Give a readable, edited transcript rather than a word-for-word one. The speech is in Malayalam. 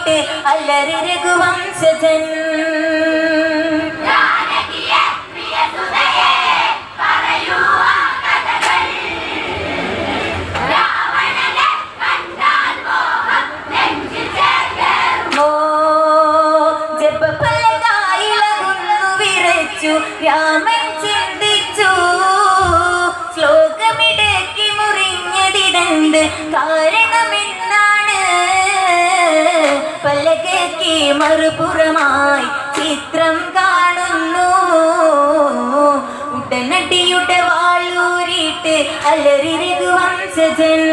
വാളൂരിട്ട് അല്ലറി രഘുവംശജൻ. രാമൻ ചിന്തിച്ചു ശ്ലോകമിടക്കി മുറിഞ്ഞതിടന്ത് കാരണമെന്നാണ്. പലകയ്ക്ക് മറുപുറമായി ചിത്രം കാണുന്നു. ഉടനടിയുടെ വാളൂരിട്ട് അലറി രഘുവംശജൻ.